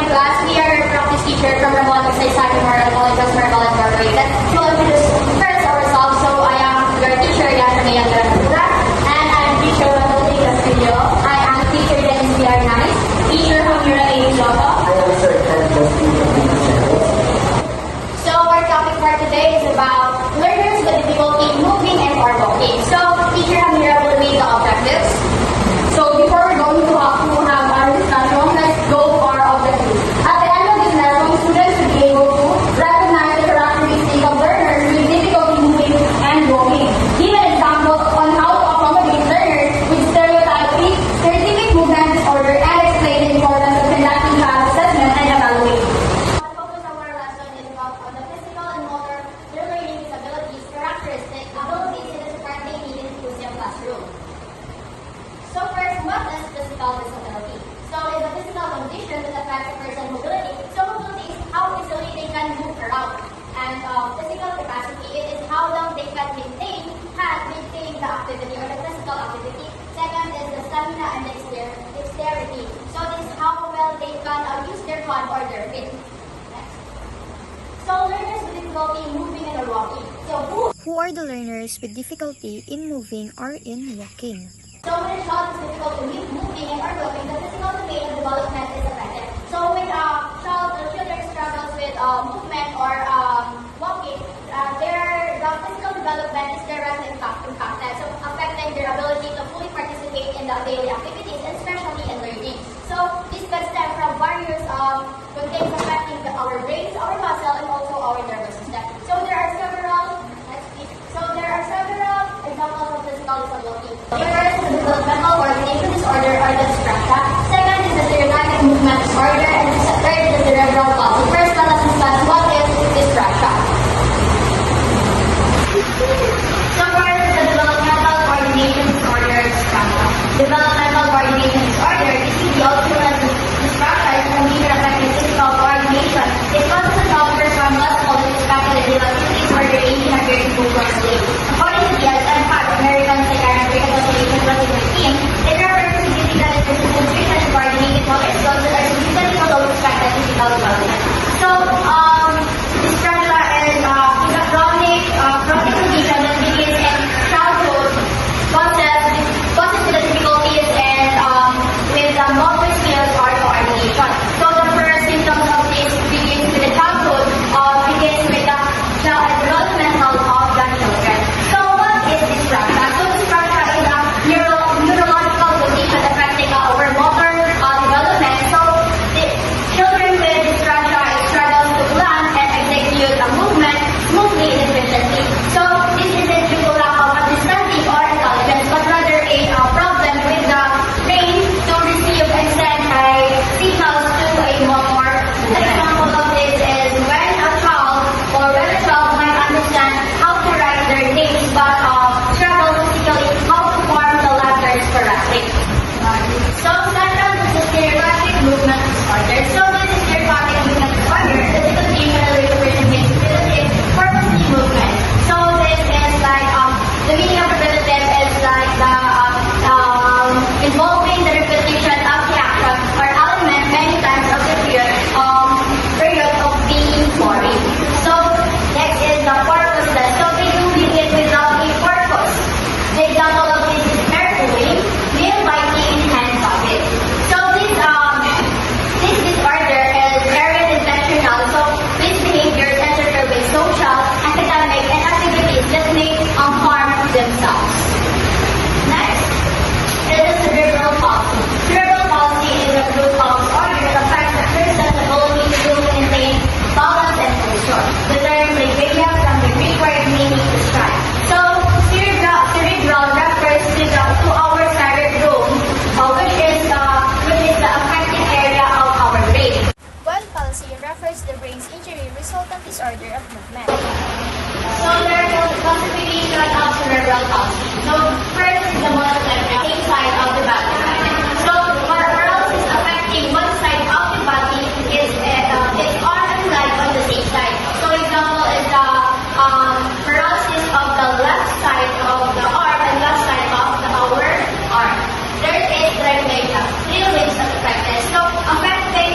class. We are your practice teacher from Robotics Saysari Memorial College of Marvel Incorporated. We will introduce first ourselves. So I am your teacher, Yasha Mayandra, and I am teacher Rodolfo Castillo. I am teacher Dennis Villar Nice, teacher Hamira A. Joto. I am Sir Ted Justin from the So our topic for today is about learners with difficulty moving and or walking. So teacher Hamira will read the objectives. So before we're going to have our discussion, let's go for our objectives. At the end of this lesson, students will be able to recognize the characteristics of learners with difficulty moving and walking. Give an example on how to accommodate learners with stereotypic movement disorder and explain the importance of conducting child assessment and evaluation. The focus of our lesson is about the physical and motor learning disabilities, characteristics, abilities, and the support they need in an inclusive classroom. So first, what is physical disability? So it's a physical condition that affects a person's mobility. So mobility is how easily they can move around. And physical capacity, it is how long they can maintain the activity or the physical activity. Second is the stamina and the dexterity. So this is how well they can use their hand or their feet. Next. So learners with difficulty in moving and walking. So Who are the learners with difficulty in moving or in walking? So when a child is difficult to moving and or walking, the physical domain of development is affected. So when children struggles with movement or walking, the physical development is directly impacted, so affecting their ability to fully participate in the daily activities, and especially in learning. So this can stem from various conditions affecting our brains, our muscle, and also our nervous system. So there are several examples of physical disability. First, the developmental coordination disorder or the dyspraxia. Second is the stereotypic movement disorder, and the third is the cerebral palsy. First, let us discuss what is dyspraxia. So first, the developmental coordination disorder is dyspraxia. Developmental coordination disorder, DCD, also known as dyspraxia, is a condition affecting physical coordination. It causes a child to perform multiple speculative activities or their aging appears to move slowly. According to the DSM-5, American Psychiatric Association 2015, it refers to significant concentration and coordinated motor skills that are significantly below expected physical development. So, dyspraxia is a chronic condition that begins in childhood, causes the difficulties and with motor skills or coordination. So, the first symptoms of this begins with the childhood, begins with the developmental of the children. So, what is dyspraxia? So, dyspraxia is a neurological condition affecting our motor development. So, the children with dyspraxia struggle to plan and execute a movement smoothly and efficiently. So, this isn't due to lack of understanding or intelligence, but rather a problem with the brain to receive and send signals to a motor. An example of this is when a child might understand how to write their names but struggles physically how to form the letters correctly. So second is the stereotypic movement disorder. So this is stereotypic movement disorder. This is a condition where the person gets repetitive purposely movement. So this is like the meaning of repetitive is like the involving the repetition of the action or element many times of the period of being boring. So next is the purposeless. So they doing it without a purpose. The example of this is air pulling, nail biting, and hand tapping. So this disorder is very intentional. So these behaviors interfere with social, academic, and activities that may harm themselves. Next is cerebral palsy. Cerebral palsy is a group of disorders that affects the person's ability to maintain balance and posture. The term cerebellia from the Greek word meaning to strike. So cerebral refers to our cerebrum, which is the affected area of our brain. While palsy refers to the brain's injury resultant disorder of movement. So there is a classification of cerebral palsy. So first is the monocerebral side of the body. So paralysis affecting one side of the body is arm and leg on the same side. So example is the paralysis of the left side of the arm and left side of our arm. There is tremendous. Three limbs affected. So affecting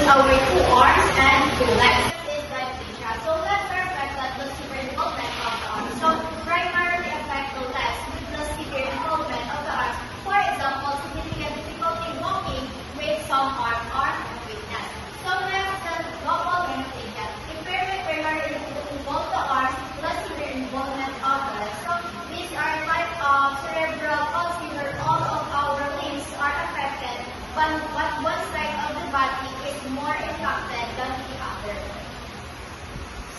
our two arms and two legs. Is dysphagia. So let's perfect that the severe involvement of the arms. So primarily affect the legs with the severe involvement of the arms. For example, significant difficulty walking with some arm weakness. So next, the global hemiplegia. Impairment primarily involve the arms, less severe involvement of the legs. So these are type of cerebral palsy where all of our limbs are affected, but one side of the body is more impacted than the other.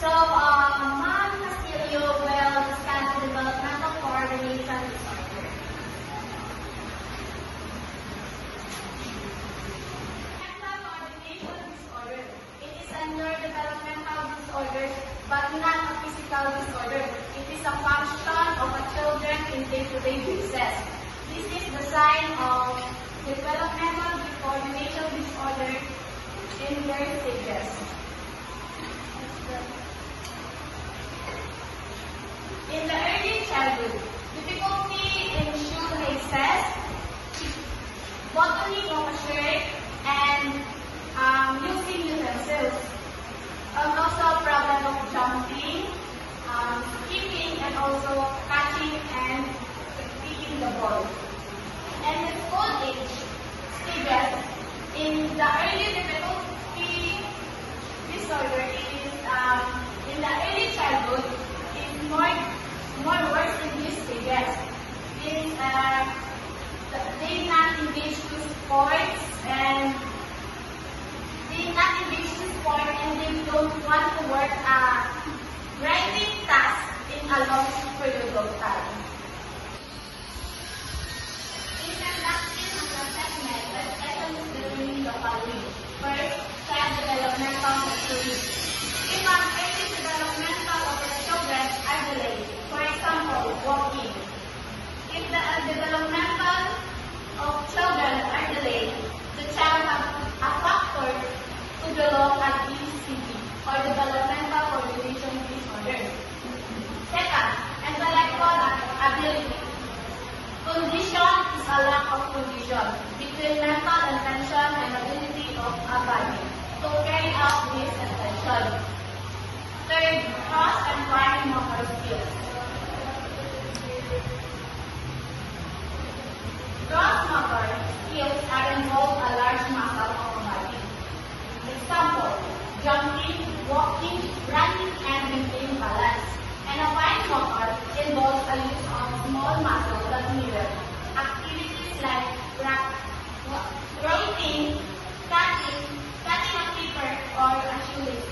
So, Ma'am Castillo will discuss the developmental coordination disorder. Developmental coordination disorder. It is a neurodevelopmental disorder, but not a physical disorder. It is a function of a children in day-to-day basis. This is the sign of developmental coordination disorder in their stages. In the early childhood, difficulty in shoelaces, buttoning of a shirt, and using utensils. Also a problem of jumping, skipping, and also catching and kicking the ball. And in school age stages, in the early difficulty disorder, it is in the early childhood, it is more worse in these stages. It is they not engage to sports and they not engage to sport and they don't want to work writing tasks in a long period of time. In conducting an assessment, let's determine the following. First, child developmental maturity. If an early developmental of the children are delayed, for example, walking. If the developmental of children are delayed, the child has a factor to develop as DCD or developmental coordination disorder. Second, intellectual ability. Condition is a lack of condition between mental intention and ability of a body to carry out this intention. Third, cross and fine motor skills. Cross motor skills are involved a large muscle of the body. Example, jumping, walking, running, and maintaining balance. And a fine motor involves a use of small muscles that mirror activities like writing, cutting a paper, or a shoelace.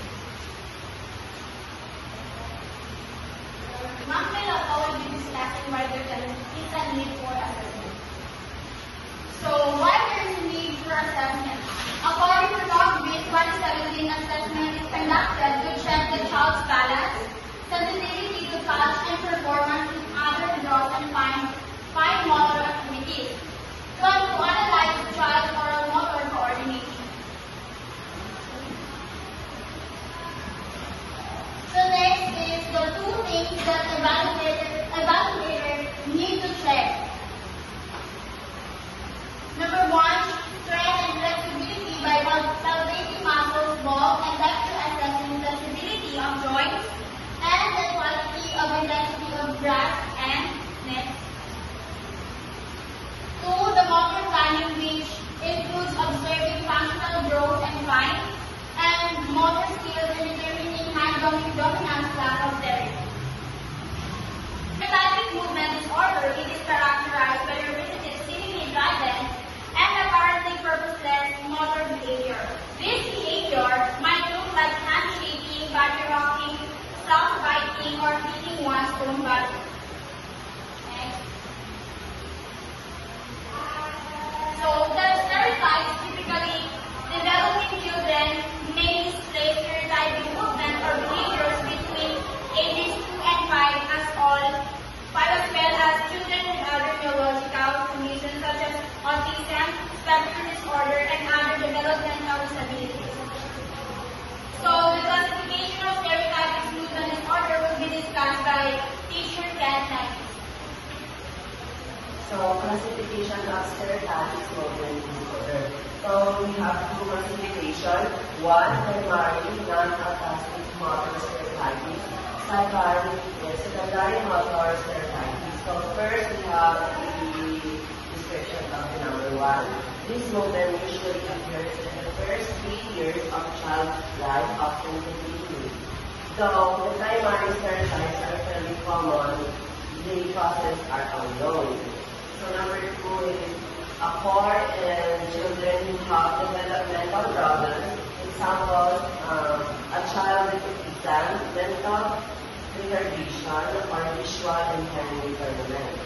Ma'am Melota will be discussing why there is a need for assessment. So, why there is a need for assessment? According to Northbridge 2017, assessment is conducted to check the child's balance, sensitivity to touch, and performance in other draws and fine motor activities. To analyze the child's oral motor coordination. So next is the two things that evaluator need to check. Number one, strength and flexibility by palpating muscles, ball, and depth assessing flexibility of joints and the quality of intensity of grasp and neck. Two, the motor planning, which includes observing functional growth and fine and motor skills in determining hand dominance lack of depth. Erratic movement disorder, it is characterized by repetitive, seemingly driven, and apparently purposeless motor behavior. This behavior might look like handshaking, body rocking, self-biting, or beating one's own body. Next. So, the stereotypes typically developing children may display stereotyping movement or behaviors classification of stereotypic movement disorder. So we have two classification. One, primary non-aplastic motor stereotypes. Secondary motor stereotypes. So first we have the description of the number one. This movement usually occurs in the first 3 years of child's life, often continuing. Though the primary stereotypes are fairly common, the causes are unknown. So number two is for children who have developmental problems. Example, a child with exam, mental retardation, or visual impairment development.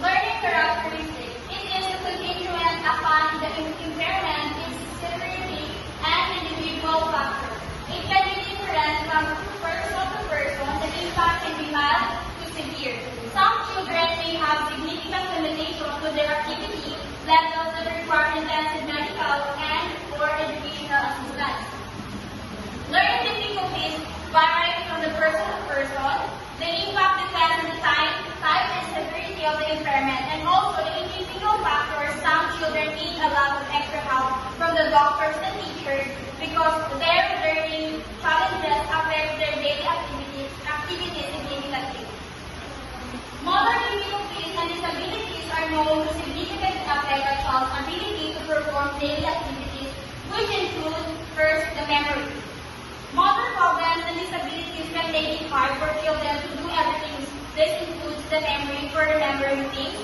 Learning characteristics. It is a constituent upon the impairment, its severity, and individual factors. It can be different from person to person. The impact can be mild to severe. Some children may have significant limitations to their activity levels that require intensive medical and/or educational assistance. Learning difficulties vary from the person to person. The impact depends on the type, and severity of the impairment, and also the individual factors. Some children need a lot of extra help from the doctors and teachers because their learning challenges affect their daily activities significantly. Motor difficulties and disabilities are known to significantly affect a child's ability to perform daily activities, which include first the memory. Motor problems and disabilities can make it hard for children to do everything. This includes the memory for remembering things.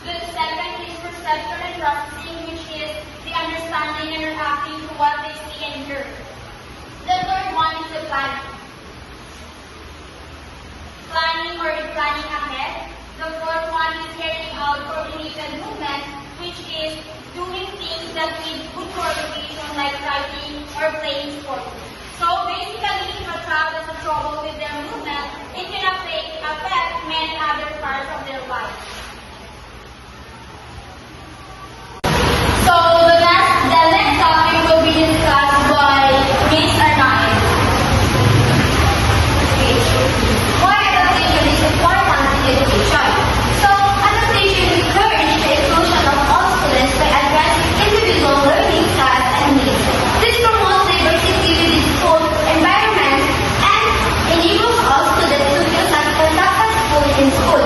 The second is perception and processing, which is the understanding and reacting to what they see and hear. The third one is the planning. Planning or planning ahead. The fourth one is carrying out coordinated movement, which is doing things that need good coordination like writing or playing sports. So basically, if a child has a trouble with their movement, it can affect many other parts of their life. So the next topic will be discussed by Miss Arnaiz. Why adaptation is important in education? So adaptation encourages the inclusion of all students by addressing individual learning styles and needs. This promotes diversity within school environment and enables all students to feel safe and successful in school.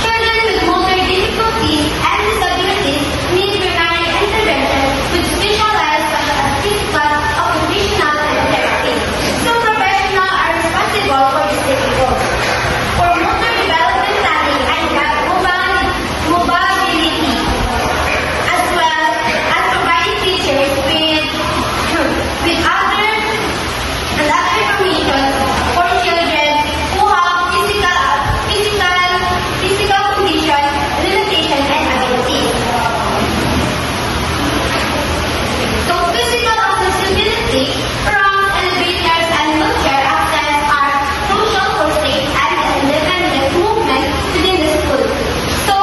Children with motor difficulties and disabilities need primary intervention with specialized such as physical, occupational, and therapy. Some professionals are responsible for this difficulty. For motor development study and mobility, as well as providing teachers with other information for children who have physical condition, limitation, and abilities. So physical accessibility from elevators and wheelchair access are crucial for safe and independent movement within the school. So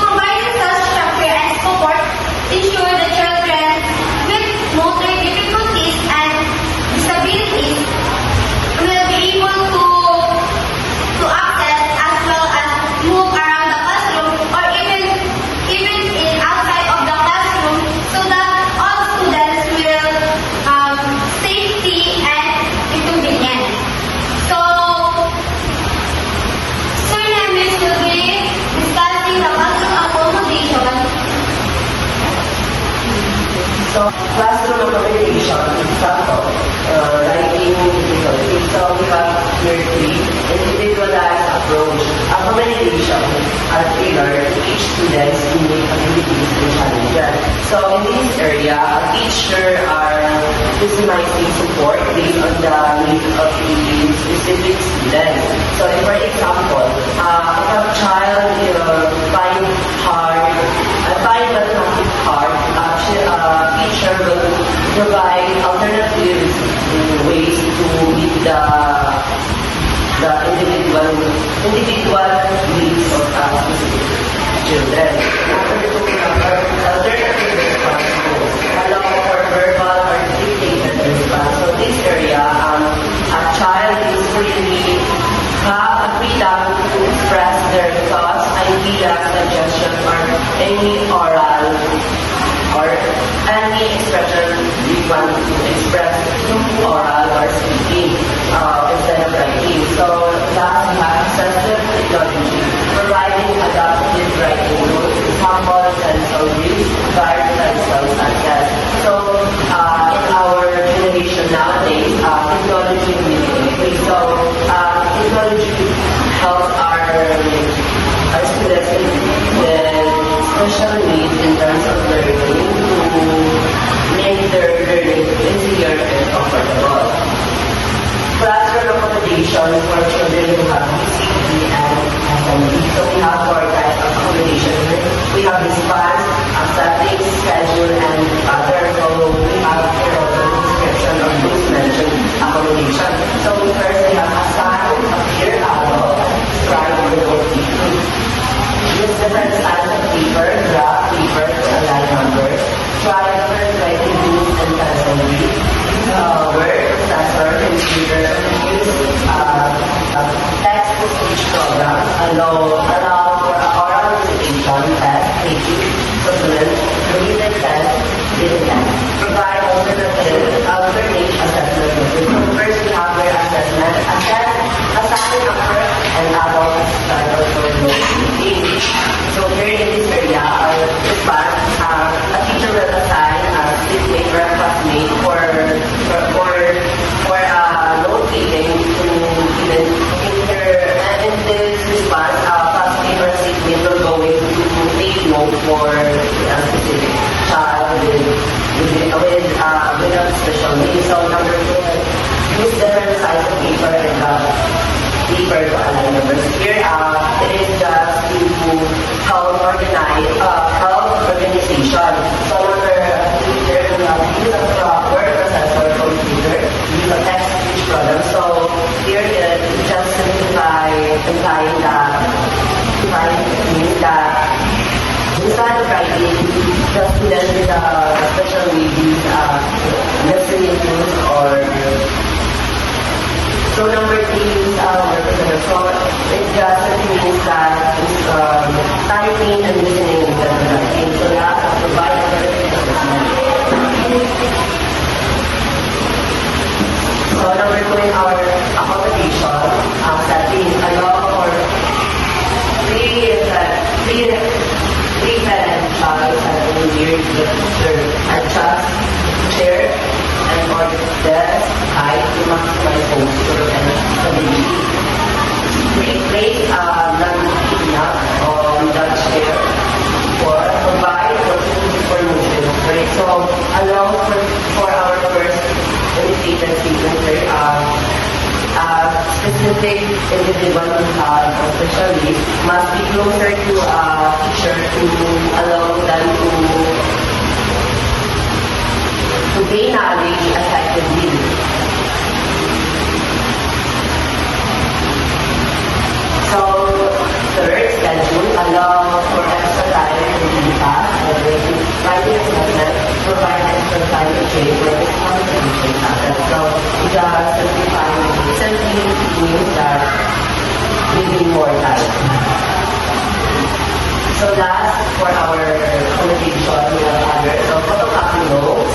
providing such structure and support ensure the children with motor difficulties and disabilities will be able to access as well as move around the classroom or even in outside of the classroom so that all students will safety and inconvenience. So Sir Nemes will be discussing the classroom accommodation. So, classroom accommodation, example, writing difficulties. So, we have year 3, individualized approach. Accommodation are tailored to each student's unique abilities and challenges. So, in this area, a teacher are customizing support based on the needs of the specific student. So, for example, if a child find mathematics hard, teacher will provide alternatives ways to meet the individual needs of specific children. Alternative responses allow for verbal or dictated response. So this area, a child is freely have a oral or any expression we want to express through oral or speaking instead of writing. So last we have sensitive technology, providing adaptive writing tools, samples and stories, guide themselves success. So in our generation nowadays, technology really increased. So technology helps our students with special needs in terms of learning to make their learning easier and comfortable. Classroom accommodation for children who have BCD and SMD. So we have four types of accommodation. We have response, accepting, schedule, and other. So we have here also the description of those mentioned accommodation. So first we have assign, appear, adult, scribe, remote teaching. Use different styles of paper, graph, paper, to align numbers. Try different writing tools and pencil read. Word, processor, computer, use text-to-speech programs, allow for oral recitation, test, taking, supplement, repeated test, written test. Provide alternate assessment methods. First, we have your assessment. Assign a first and adult title for note taking. So here in this area, a teacher will assign a seatmate or a classmate for note taking to even in this response, classmate or seatmate will go in to take note for a specific child with a special needs. So number 2, use different size of paper and paper to align numbers. Here, it is just to help organization. So number 3, here we have use a proper processor computer, use a text-to-speech program. So here it just implying that instead of writing, the student with a special needs listening tools or so number 3 is representative. So it just means that typing and listening instead of writing. So last, provide assessment. So number 2 in our accommodation setting, allow for three parent child and years with adjust chair and or desk height to maximize posture and stability. Replace non-enough on the chair or provide opportunity for motion. Right? So allow for our first indicated sequence specific individual who have a special needs must be closer to a teacher to allow them to gain knowledge effectively. So, third, schedule, allow for extra time to be fast, writing assessment, provide extra time to change when this conversation happens. So, it just simply means that giving more time. So last, for our communication, we have others. So photocopy notes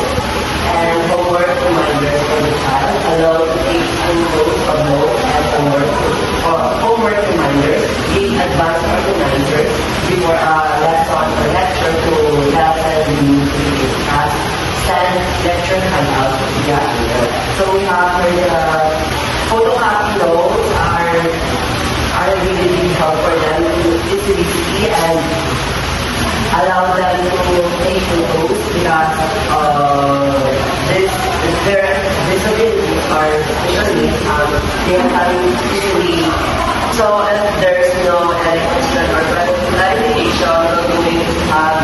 and homework reminders for the child. Allow to take notes of notes and homework reminders. Give advanced organizers before a lesson or lecture to help them review the class. Send lecture handouts via email. So we have the photocopy notes are really helpful for them to easily see and allow them to take photos because their disabilities or special needs, they are having easily. So if there's no education or clarification, they're going to have